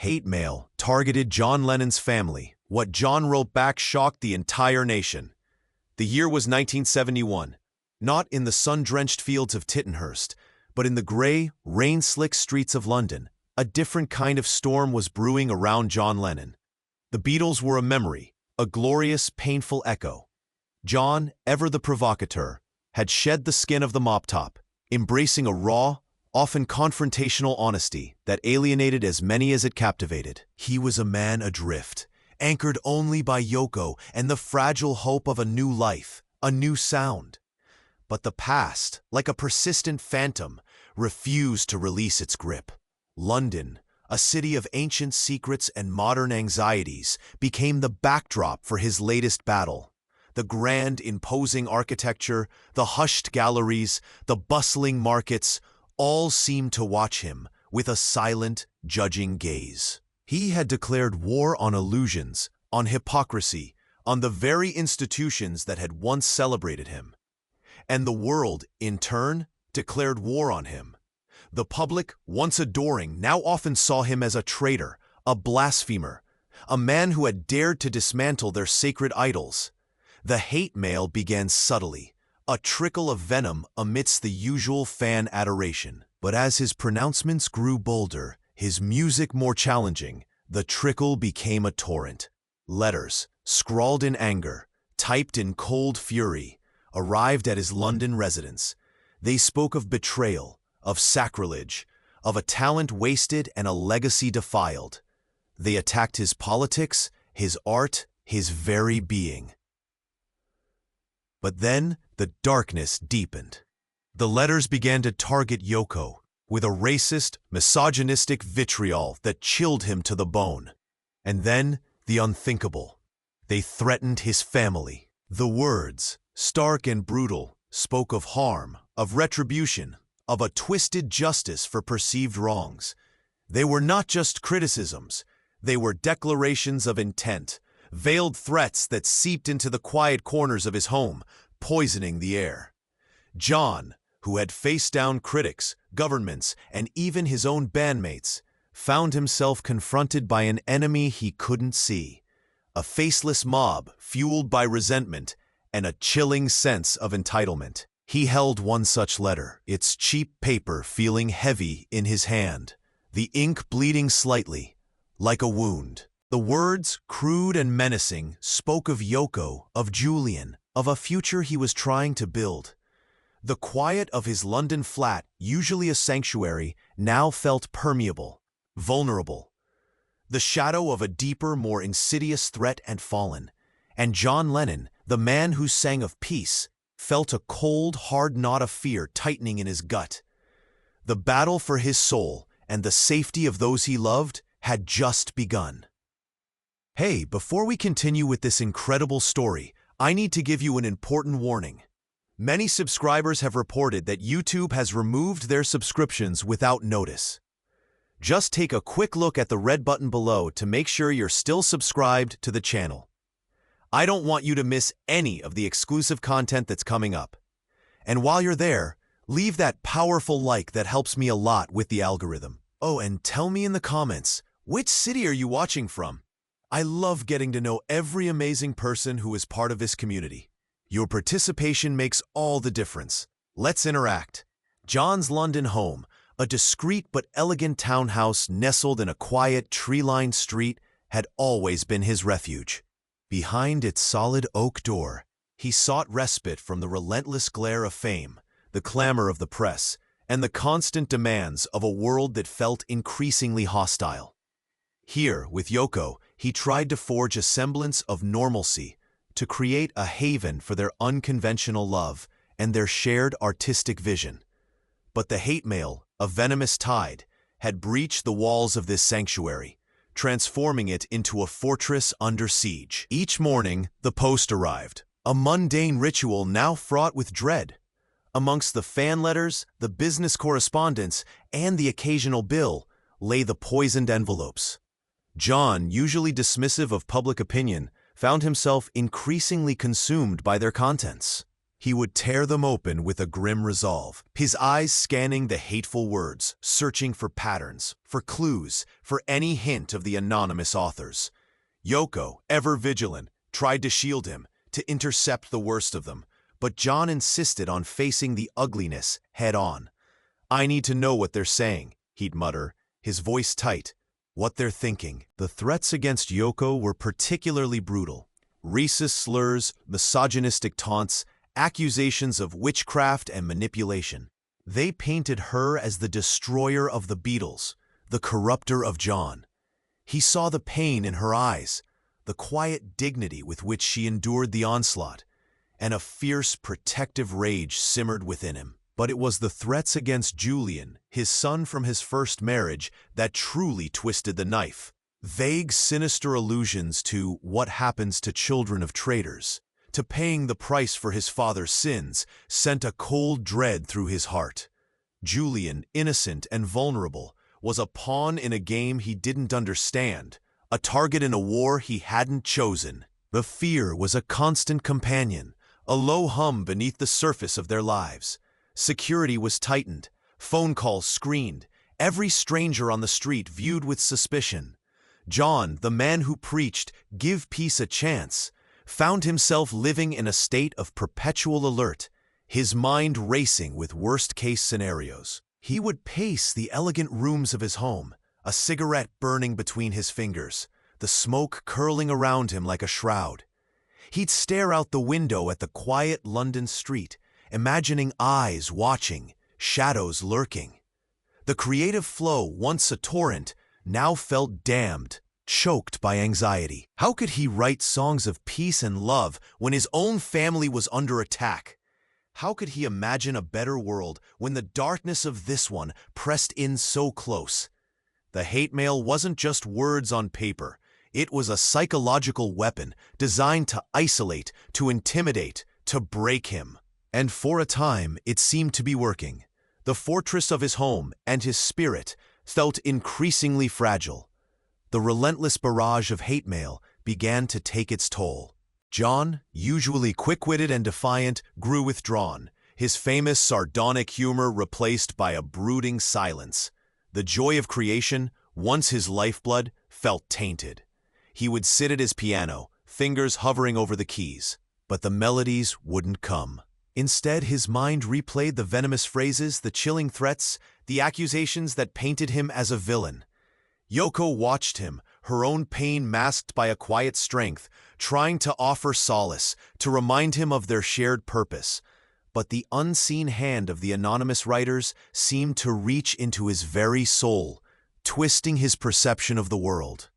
hate mail targeted John Lennon's family. What John wrote back shocked the entire nation. The year was 1971, not in the sun-drenched fields of Tittenhurst, but in the gray, rain-slick streets of London. A different kind of storm was brewing around John Lennon. The Beatles were a memory, a glorious, painful echo. John, ever the provocateur, had shed the skin of the mop-top, embracing a raw, often confrontational honesty that alienated as many as it captivated. He was a man adrift, anchored only by Yoko and the fragile hope of a new life, a new sound. But the past, like a persistent phantom, refused to release its grip. London, a city of ancient secrets and modern anxieties, became the backdrop for his latest battle. The grand, imposing architecture, the hushed galleries, the bustling markets, all seemed to watch him with a silent, judging gaze. He had declared war on illusions, on hypocrisy, on the very institutions that had once celebrated him. And the world, in turn, declared war on him. The public, once adoring, now often saw him as a traitor, a blasphemer, a man who had dared to dismantle their sacred idols. The hate mail began subtly, a trickle of venom amidst the usual fan adoration. But as his pronouncements grew bolder, his music more challenging, the trickle became a torrent. Letters, scrawled in anger, typed in cold fury, arrived at his London residence. They spoke of betrayal, of sacrilege, of a talent wasted and a legacy defiled. They attacked his politics, his art, his very being. But then the darkness deepened. The letters began to target Yoko with a racist, misogynistic vitriol that chilled him to the bone. And then the unthinkable. They threatened his family. The words, stark and brutal, spoke of harm, of retribution, of a twisted justice for perceived wrongs. They were not just criticisms. They were declarations of intent, veiled threats that seeped into the quiet corners of his home, poisoning the air. John, who had faced down critics, governments, and even his own bandmates, found himself confronted by an enemy he couldn't see, a faceless mob fueled by resentment and a chilling sense of entitlement. He held one such letter, its cheap paper feeling heavy in his hand, the ink bleeding slightly, like a wound. The words, crude and menacing, spoke of Yoko, of Julian, of a future he was trying to build. The quiet of his London flat, usually a sanctuary, now felt permeable, vulnerable. The shadow of a deeper, more insidious threat had fallen, and John Lennon, the man who sang of peace, felt a cold, hard knot of fear tightening in his gut. The battle for his soul and the safety of those he loved had just begun. Hey, before we continue with this incredible story, I need to give you an important warning. Many subscribers have reported that YouTube has removed their subscriptions without notice. Just take a quick look at the red button below to make sure you're still subscribed to the channel. I don't want you to miss any of the exclusive content that's coming up. And while you're there, leave that powerful like that helps me a lot with the algorithm. Oh, and tell me in the comments, which city are you watching from? I love getting to know every amazing person who is part of this community. Your participation makes all the difference. Let's interact. John's London home, a discreet but elegant townhouse nestled in a quiet, tree-lined street, had always been his refuge. Behind its solid oak door, he sought respite from the relentless glare of fame, the clamor of the press, and the constant demands of a world that felt increasingly hostile. Here, with Yoko, he tried to forge a semblance of normalcy, to create a haven for their unconventional love and their shared artistic vision. But the hate mail, a venomous tide, had breached the walls of this sanctuary, transforming it into a fortress under siege. Each morning, the post arrived, a mundane ritual now fraught with dread. Amongst the fan letters, the business correspondence, and the occasional bill lay the poisoned envelopes. John, usually dismissive of public opinion, found himself increasingly consumed by their contents. He would tear them open with a grim resolve, his eyes scanning the hateful words, searching for patterns, for clues, for any hint of the anonymous authors. Yoko, ever vigilant, tried to shield him, to intercept the worst of them, but John insisted on facing the ugliness head-on. "I need to know what they're saying," he'd mutter, his voice tight. "What they're thinking." The threats against Yoko were particularly brutal. Racist slurs, misogynistic taunts, accusations of witchcraft and manipulation. They painted her as the destroyer of the Beatles, the corrupter of John. He saw the pain in her eyes, the quiet dignity with which she endured the onslaught, and a fierce, protective rage simmered within him. But it was the threats against Julian, his son from his first marriage, that truly twisted the knife. Vague, sinister allusions to what happens to children of traitors, to paying the price for his father's sins, sent a cold dread through his heart. Julian, innocent and vulnerable, was a pawn in a game he didn't understand, a target in a war he hadn't chosen. The fear was a constant companion, a low hum beneath the surface of their lives. Security was tightened, phone calls screened, every stranger on the street viewed with suspicion. John, the man who preached, "Give peace a chance," found himself living in a state of perpetual alert, his mind racing with worst-case scenarios. He would pace the elegant rooms of his home, a cigarette burning between his fingers, the smoke curling around him like a shroud. He'd stare out the window at the quiet London street, imagining eyes watching, shadows lurking. The creative flow, once a torrent, now felt dammed, choked by anxiety. How could he write songs of peace and love when his own family was under attack? How could he imagine a better world when the darkness of this one pressed in so close? The hate mail wasn't just words on paper. It was a psychological weapon designed to isolate, to intimidate, to break him. And for a time, it seemed to be working. The fortress of his home and his spirit felt increasingly fragile. The relentless barrage of hate mail began to take its toll. John, usually quick-witted and defiant, grew withdrawn, his famous sardonic humor replaced by a brooding silence. The joy of creation, once his lifeblood, felt tainted. He would sit at his piano, fingers hovering over the keys, but the melodies wouldn't come. Instead, his mind replayed the venomous phrases, the chilling threats, the accusations that painted him as a villain. Yoko watched him, her own pain masked by a quiet strength, trying to offer solace, to remind him of their shared purpose. But the unseen hand of the anonymous writers seemed to reach into his very soul, twisting his perception of the world.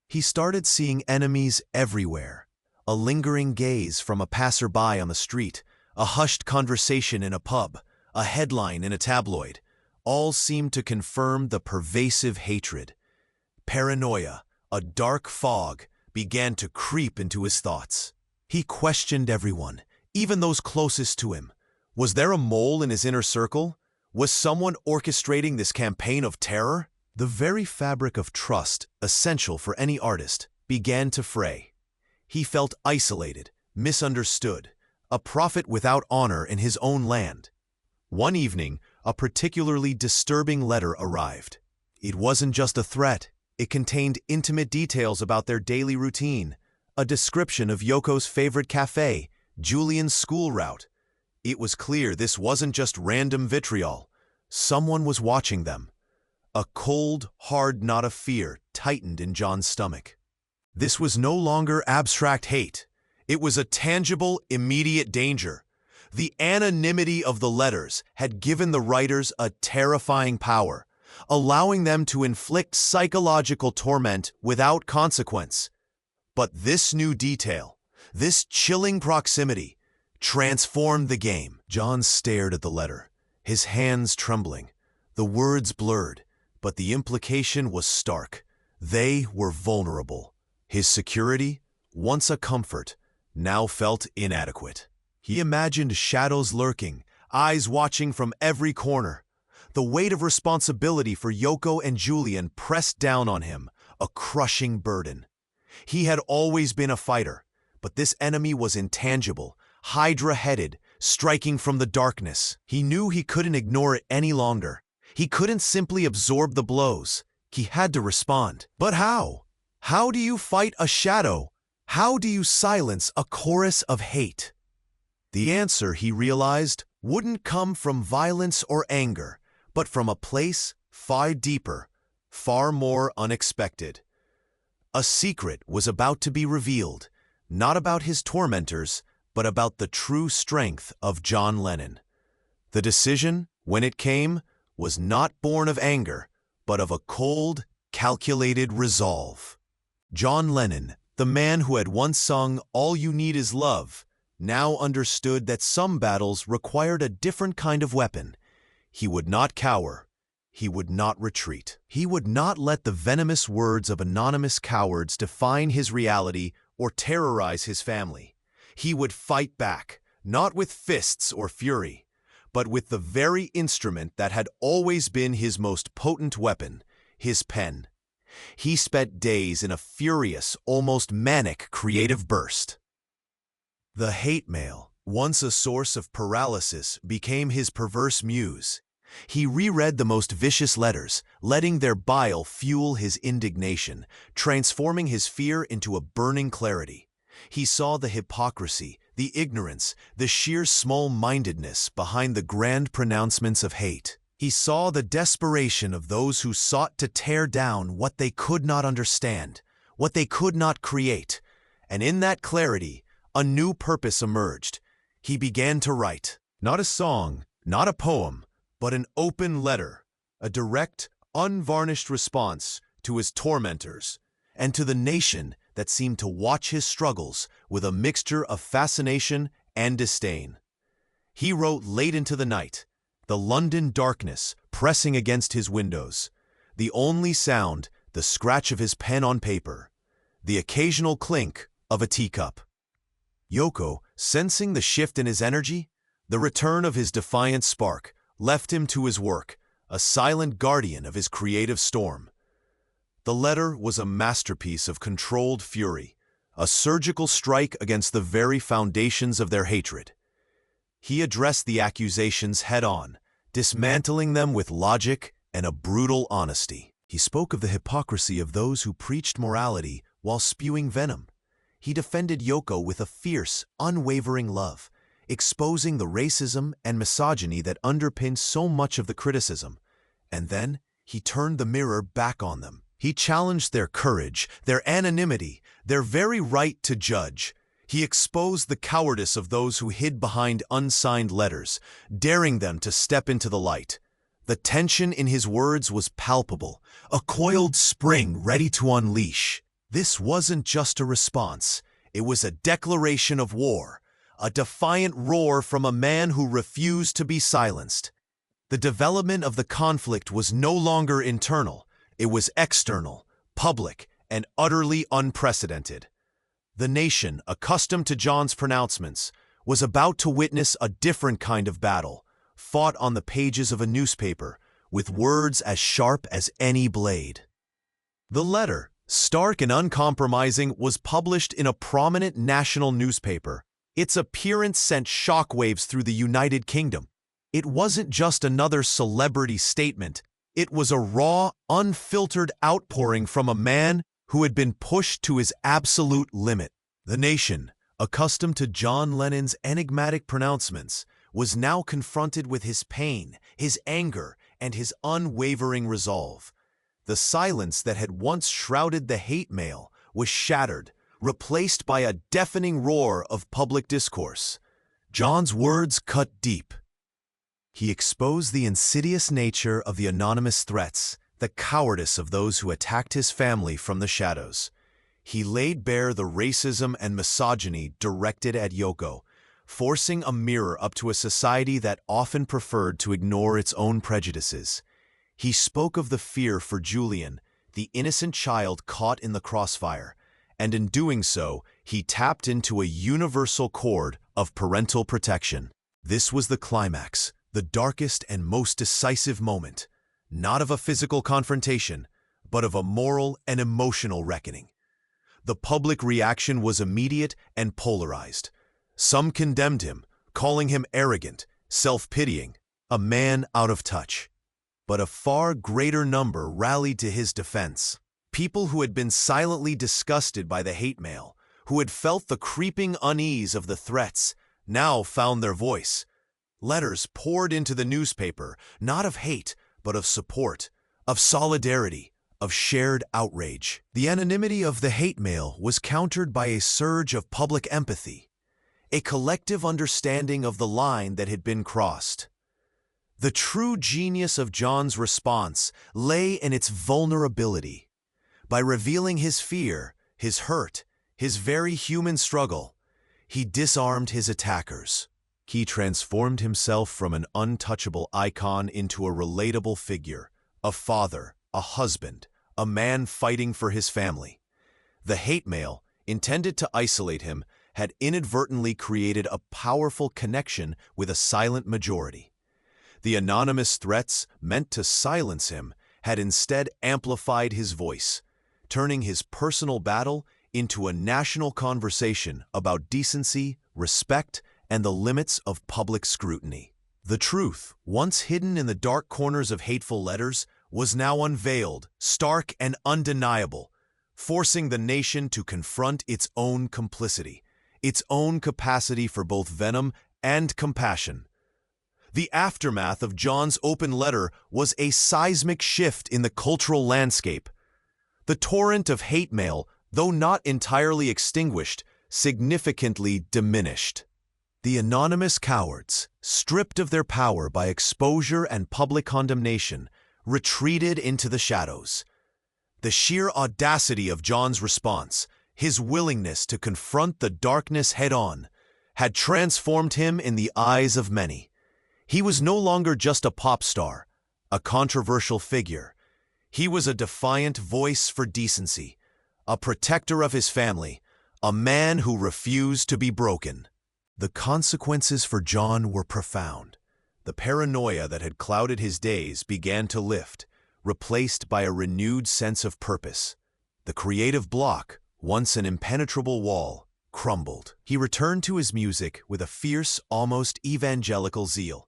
He started seeing enemies everywhere. A lingering gaze from a passerby on the street, a hushed conversation in a pub, a headline in a tabloid, all seemed to confirm the pervasive hatred. Paranoia, a dark fog, began to creep into his thoughts. He questioned everyone, even those closest to him. Was there a mole in his inner circle? Was someone orchestrating this campaign of terror? The very fabric of trust, essential for any artist, began to fray. He felt isolated, misunderstood, a prophet without honor in his own land. One evening, a particularly disturbing letter arrived. It wasn't just a threat. It contained intimate details about their daily routine, a description of Yoko's favorite cafe, Julian's school route. It was clear this wasn't just random vitriol. Someone was watching them. A cold, hard knot of fear tightened in John's stomach. This was no longer abstract hate. It was a tangible, immediate danger. The anonymity of the letters had given the writers a terrifying power, allowing them to inflict psychological torment without consequence. But this new detail, this chilling proximity, transformed the game. John stared at the letter, his hands trembling, the words blurred, but the implication was stark. They were vulnerable. His security, once a comfort, now felt inadequate. He imagined shadows lurking, eyes watching from every corner. The weight of responsibility for Yoko and Julian pressed down on him, a crushing burden. He had always been a fighter, but this enemy was intangible, hydra-headed, striking from the darkness. He knew he couldn't ignore it any longer. He couldn't simply absorb the blows. He had to respond. But how? How do you fight a shadow? How do you silence a chorus of hate? The answer, he realized, wouldn't come from violence or anger, but from a place far deeper, far more unexpected. A secret was about to be revealed, not about his tormentors, but about the true strength of John Lennon. The decision, when it came, was not born of anger, but of a cold, calculated resolve. John Lennon, the man who had once sung "All You Need Is Love," now understood that some battles required a different kind of weapon. He would not cower. He would not retreat. He would not let the venomous words of anonymous cowards define his reality or terrorize his family. He would fight back, not with fists or fury, but with the very instrument that had always been his most potent weapon, his pen. He spent days in a furious, almost manic creative burst. The hate mail, once a source of paralysis, became his perverse muse. He reread the most vicious letters, letting their bile fuel his indignation, transforming his fear into a burning clarity. He saw the hypocrisy, the ignorance, the sheer small-mindedness behind the grand pronouncements of hate. He saw the desperation of those who sought to tear down what they could not understand, what they could not create. And in that clarity, a new purpose emerged. He began to write, not a song, not a poem, but an open letter, a direct, unvarnished response to his tormentors and to the nation that seemed to watch his struggles with a mixture of fascination and disdain. He wrote late into the night, the London darkness pressing against his windows, the only sound the scratch of his pen on paper, the occasional clink of a teacup. Yoko, sensing the shift in his energy, the return of his defiant spark, left him to his work, a silent guardian of his creative storm. The letter was a masterpiece of controlled fury, a surgical strike against the very foundations of their hatred. He addressed the accusations head-on, dismantling them with logic and a brutal honesty. He spoke of the hypocrisy of those who preached morality while spewing venom. He defended Yoko with a fierce, unwavering love, exposing the racism and misogyny that underpinned so much of the criticism. And then he turned the mirror back on them. He challenged their courage, their anonymity, their very right to judge. He exposed the cowardice of those who hid behind unsigned letters, daring them to step into the light. The tension in his words was palpable, a coiled spring ready to unleash. This wasn't just a response. It was a declaration of war, a defiant roar from a man who refused to be silenced. The development of the conflict was no longer internal. It was external, public, and utterly unprecedented. The nation, accustomed to John's pronouncements, was about to witness a different kind of battle, fought on the pages of a newspaper, with words as sharp as any blade. The letter, stark and uncompromising, was published in a prominent national newspaper. Its appearance sent shockwaves through the United Kingdom. It wasn't just another celebrity statement. It was a raw, unfiltered outpouring from a man who had been pushed to his absolute limit. The nation, accustomed to John Lennon's enigmatic pronouncements, was now confronted with his pain, his anger, and his unwavering resolve. The silence that had once shrouded the hate mail was shattered, replaced by a deafening roar of public discourse. John's words cut deep. He exposed the insidious nature of the anonymous threats, the cowardice of those who attacked his family from the shadows. He laid bare the racism and misogyny directed at Yoko, forcing a mirror up to a society that often preferred to ignore its own prejudices. He spoke of the fear for Julian, the innocent child caught in the crossfire, and in doing so, he tapped into a universal chord of parental protection. This was the climax, the darkest and most decisive moment, not of a physical confrontation, but of a moral and emotional reckoning. The public reaction was immediate and polarized. Some condemned him, calling him arrogant, self-pitying, a man out of touch. But a far greater number rallied to his defense. People who had been silently disgusted by the hate mail, who had felt the creeping unease of the threats, now found their voice. Letters poured into the newspaper, not of hate, but of support, of solidarity, of shared outrage. The anonymity of the hate mail was countered by a surge of public empathy, a collective understanding of the line that had been crossed. The true genius of John's response lay in its vulnerability. By revealing his fear, his hurt, his very human struggle, he disarmed his attackers. He transformed himself from an untouchable icon into a relatable figure, a father, a husband, a man fighting for his family. The hate mail, intended to isolate him, had inadvertently created a powerful connection with a silent majority. The anonymous threats meant to silence him had instead amplified his voice, turning his personal battle into a national conversation about decency, respect, and the limits of public scrutiny. The truth, once hidden in the dark corners of hateful letters, was now unveiled, stark and undeniable, forcing the nation to confront its own complicity, its own capacity for both venom and compassion. The aftermath of John's open letter was a seismic shift in the cultural landscape. The torrent of hate mail, though not entirely extinguished, significantly diminished. The anonymous cowards, stripped of their power by exposure and public condemnation, retreated into the shadows. The sheer audacity of John's response, his willingness to confront the darkness head-on, had transformed him in the eyes of many. He was no longer just a pop star, a controversial figure. He was a defiant voice for decency, a protector of his family, a man who refused to be broken. The consequences for John were profound. The paranoia that had clouded his days began to lift, replaced by a renewed sense of purpose. The creative block, once an impenetrable wall, crumbled. He returned to his music with a fierce, almost evangelical zeal.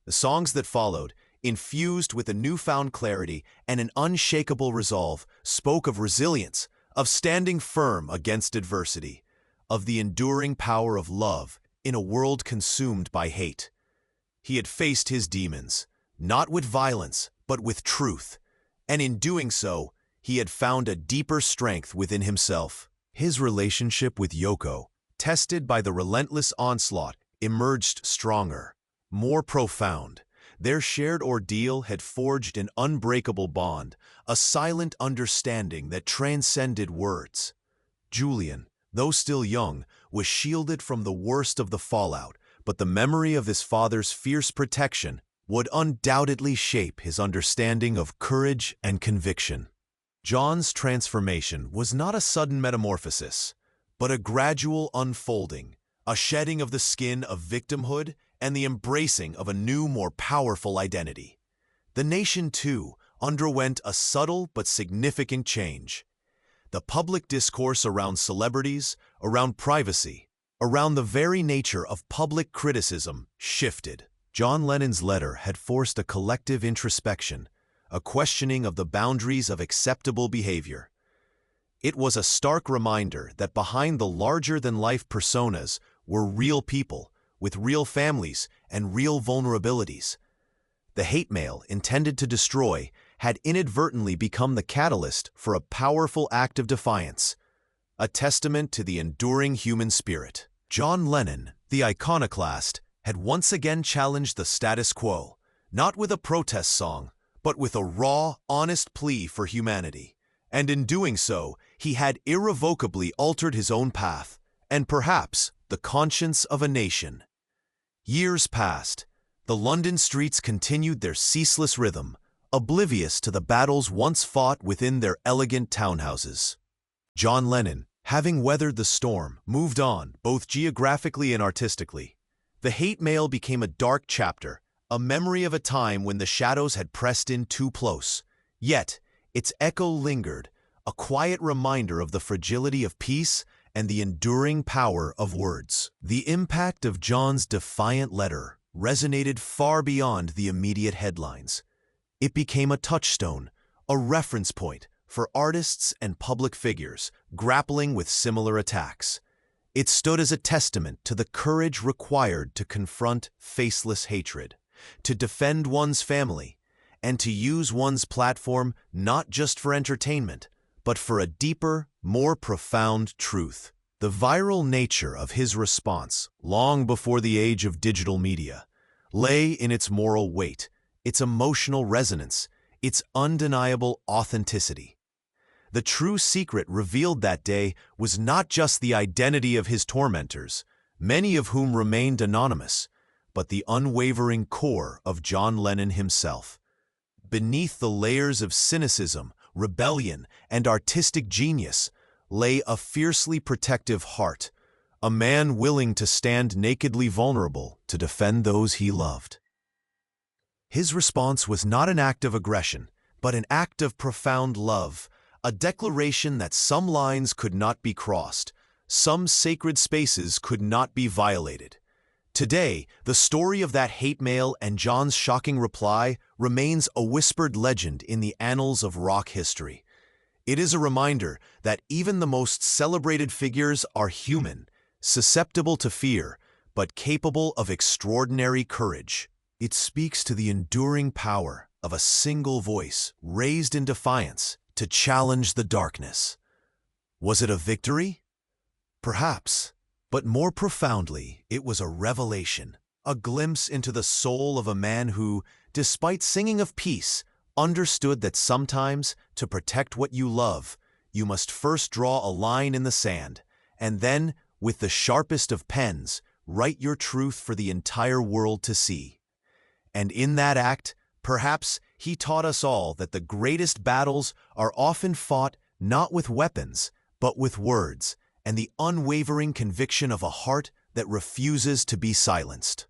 The songs that followed, infused with a newfound clarity and an unshakable resolve, spoke of resilience, of standing firm against adversity, of the enduring power of love in a world consumed by hate. He had faced his demons, not with violence, but with truth, and in doing so, he had found a deeper strength within himself. His relationship with Yoko, tested by the relentless onslaught, emerged stronger, more profound. Their shared ordeal had forged an unbreakable bond, a silent understanding that transcended words. Julian, though still young, was shielded from the worst of the fallout, but the memory of his father's fierce protection would undoubtedly shape his understanding of courage and conviction. John's transformation was not a sudden metamorphosis, but a gradual unfolding, a shedding of the skin of victimhood and the embracing of a new, more powerful identity. The nation, too, underwent a subtle but significant change. The public discourse around celebrities, around privacy, around the very nature of public criticism shifted. John Lennon's letter had forced a collective introspection, a questioning of the boundaries of acceptable behavior. It was a stark reminder that behind the larger-than-life personas were real people, with real families and real vulnerabilities. The hate mail intended to destroy had inadvertently become the catalyst for a powerful act of defiance, a testament to the enduring human spirit. John Lennon, the iconoclast, had once again challenged the status quo, not with a protest song, but with a raw, honest plea for humanity. And in doing so, he had irrevocably altered his own path, and perhaps the conscience of a nation. Years passed. The London streets continued their ceaseless rhythm, oblivious to the battles once fought within their elegant townhouses. John Lennon, having weathered the storm, moved on, both geographically and artistically. The hate mail became a dark chapter, a memory of a time when the shadows had pressed in too close. Yet, its echo lingered, a quiet reminder of the fragility of peace and the enduring power of words. The impact of John's defiant letter resonated far beyond the immediate headlines. It became a touchstone, a reference point for artists and public figures grappling with similar attacks. It stood as a testament to the courage required to confront faceless hatred, to defend one's family, and to use one's platform not just for entertainment, but for a deeper, more profound truth. The viral nature of his response, long before the age of digital media, lay in its moral weight, its emotional resonance, its undeniable authenticity. The true secret revealed that day was not just the identity of his tormentors, many of whom remained anonymous, but the unwavering core of John Lennon himself. Beneath the layers of cynicism, rebellion, and artistic genius lay a fiercely protective heart, a man willing to stand nakedly vulnerable to defend those he loved. His response was not an act of aggression, but an act of profound love, a declaration that some lines could not be crossed, some sacred spaces could not be violated. Today, the story of that hate mail and John's shocking reply remains a whispered legend in the annals of rock history. It is a reminder that even the most celebrated figures are human, susceptible to fear, but capable of extraordinary courage. It speaks to the enduring power of a single voice raised in defiance to challenge the darkness. Was it a victory? Perhaps. But more profoundly, it was a revelation, a glimpse into the soul of a man who, despite singing of peace, understood that sometimes, to protect what you love, you must first draw a line in the sand, and then, with the sharpest of pens, write your truth for the entire world to see. And in that act, perhaps, he taught us all that the greatest battles are often fought not with weapons, but with words, and the unwavering conviction of a heart that refuses to be silenced.